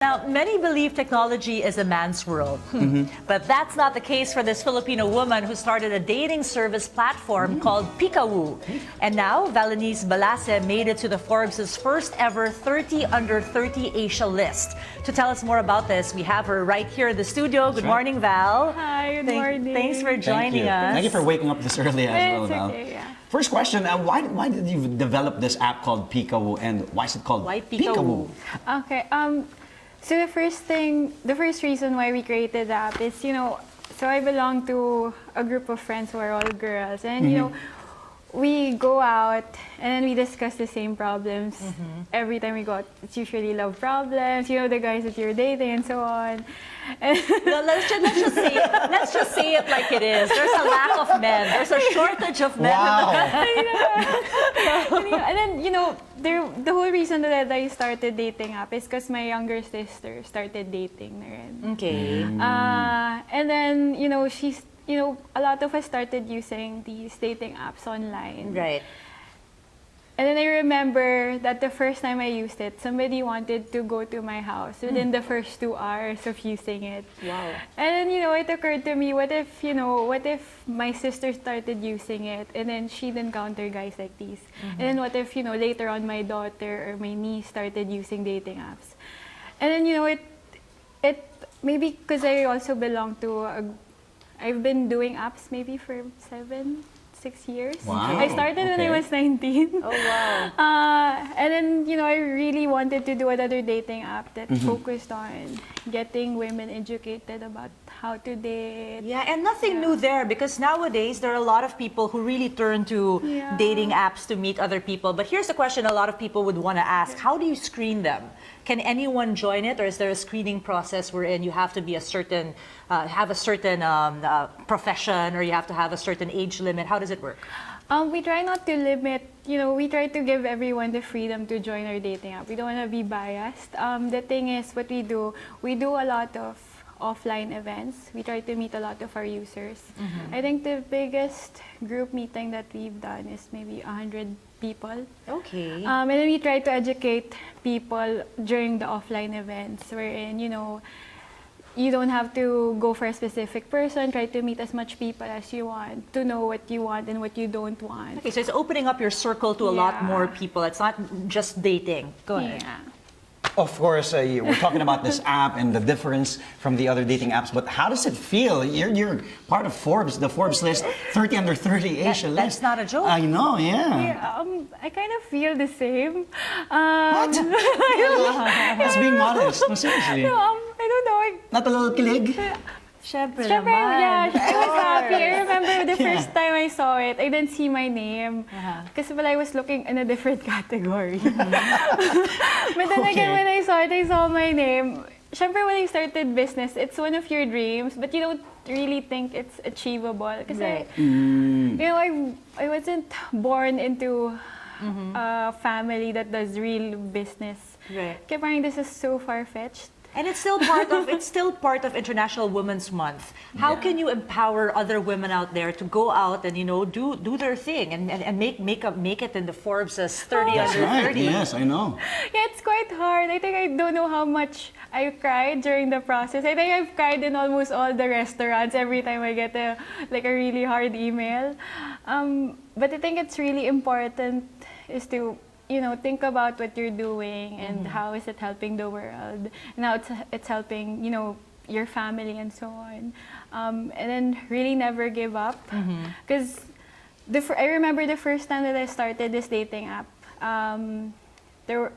Now, many believe technology is a man's world, but that's not the case for this Filipino woman who started a dating service platform called Pikao. And now, Valen's Balass made it to the Forbes' first ever 30 under 30 Asia list. To tell us more about this, we have her right here in the studio. Good morning, Val. Hi, good morning. Thanks for joining us. Thank you for waking up this early as well, Val. Okay, yeah. First question, why did you develop this app called Pikao, and why is it called Pikao? Okay, so the first reason why we created the app is, so I belong to a group of friends who are all girls, and we go out and we discuss the same problems. Every time we go out, it's usually love problems, the guys that you're dating and so on. Let's just say it like it is. There's a lack of men. There's a shortage of men. Wow. And then, the whole reason that I started dating app is because my younger sister started dating na rin. Okay. And then, she's, a lot of us started using these dating apps online. Right. And then I remember that the first time I used it, somebody wanted to go to my house within the first 2 hours of using it. Wow. And then, it occurred to me, what if my sister started using it and then she'd encounter guys like these? And then what if, later on my daughter or my niece started using dating apps? And then, it maybe because I also belong to I've been doing apps maybe for 6 years. Wow. I started when I was 19. Oh, wow. And then, I really wanted to do another dating app that focused on getting women educated about how to date. Yeah, and nothing new there, because nowadays there are a lot of people who really turn to dating apps to meet other people. But here's the question a lot of people would want to ask. How do you screen them? Can anyone join it, or is there a screening process wherein you have to be have a certain profession, or you have to have a certain age limit? How does it work? We try not to limit, we try to give everyone the freedom to join our dating app. We don't want to be biased. The thing is, what we do a lot of offline events. We try to meet a lot of our users. I think the biggest group meeting that we've done is maybe 100 people. Okay. And then we try to educate people during the offline events, wherein, you don't have to go for a specific person. Try to meet as much people as you want to know what you want and what you don't want. Okay, so it's opening up your circle to a lot more people. It's not just dating. Go ahead. Yeah. Of course, we're talking about this app and the difference from the other dating apps, but how does it feel? You're part of Forbes, the Forbes list, 30 under 30 Asia list. That's not a joke. I know, I kind of feel the same. What? That's being modest. No, seriously. I don't know. Not a little kilig? Syempre Syempre, naman. yeah, I was happy. I remember the first time I saw it, I didn't see my name. Because I was looking in a different category. But then again, when I saw my name. Syempre, when I started business, it's one of your dreams, but you don't really think it's achievable. Because I wasn't born into a family that does real business. Right. Kaya parang this is so far-fetched. And it's still part of International Women's Month. How can you empower other women out there to go out and do their thing and make it in the Forbes 30 That's under right. 30? Yes, I know. Yeah, it's quite hard. I think I don't know how much I cried during the process. I think I've cried in almost all the restaurants every time I get a really hard email. But I think it's really important is to think about what you're doing and how is it helping the world, and how it's helping, your family and so on. And then really never give up. Because I remember the first time that I started this dating app, I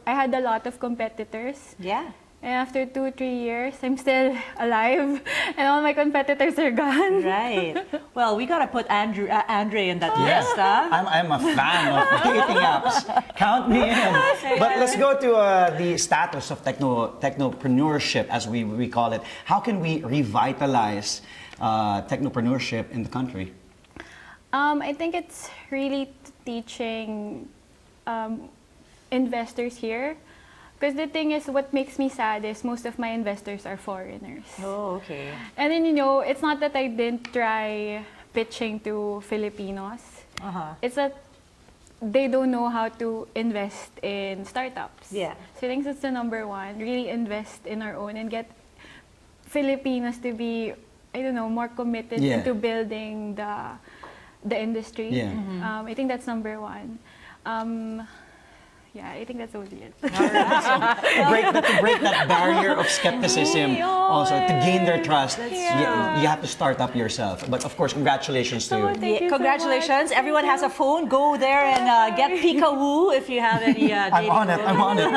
had a lot of competitors. Yeah. And after 2-3 years, I'm still alive, and all my competitors are gone. Right. Well, we gotta put Andre in that list, huh? I'm a fan of dating apps. Count me in. But let's go to the status of technopreneurship, as we call it. How can we revitalize technopreneurship in the country? I think it's really teaching investors here. Because the thing is, what makes me sad is most of my investors are foreigners. Oh, okay. And then, it's not that I didn't try pitching to Filipinos. It's that they don't know how to invest in startups. Yeah. So I think that's the number one. Really invest in our own and get Filipinos to be, I don't know, more committed Yeah. into building the industry. Yeah. I think that's number one. Yeah, I think that's only it. To break that barrier of skepticism, also to gain their trust, you have to start up yourself. But of course, congratulations to you. Thank you so Congratulations. much. Everyone has a phone. Go there and get Pikao if you have any dating. I'm on it.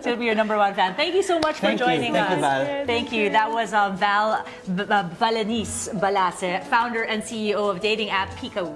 She'll be your number one fan. Thank you so much for Thank you. joining Thank us. you, Val. Thank you. That was Balass, Balass, founder and CEO of dating app Pikao.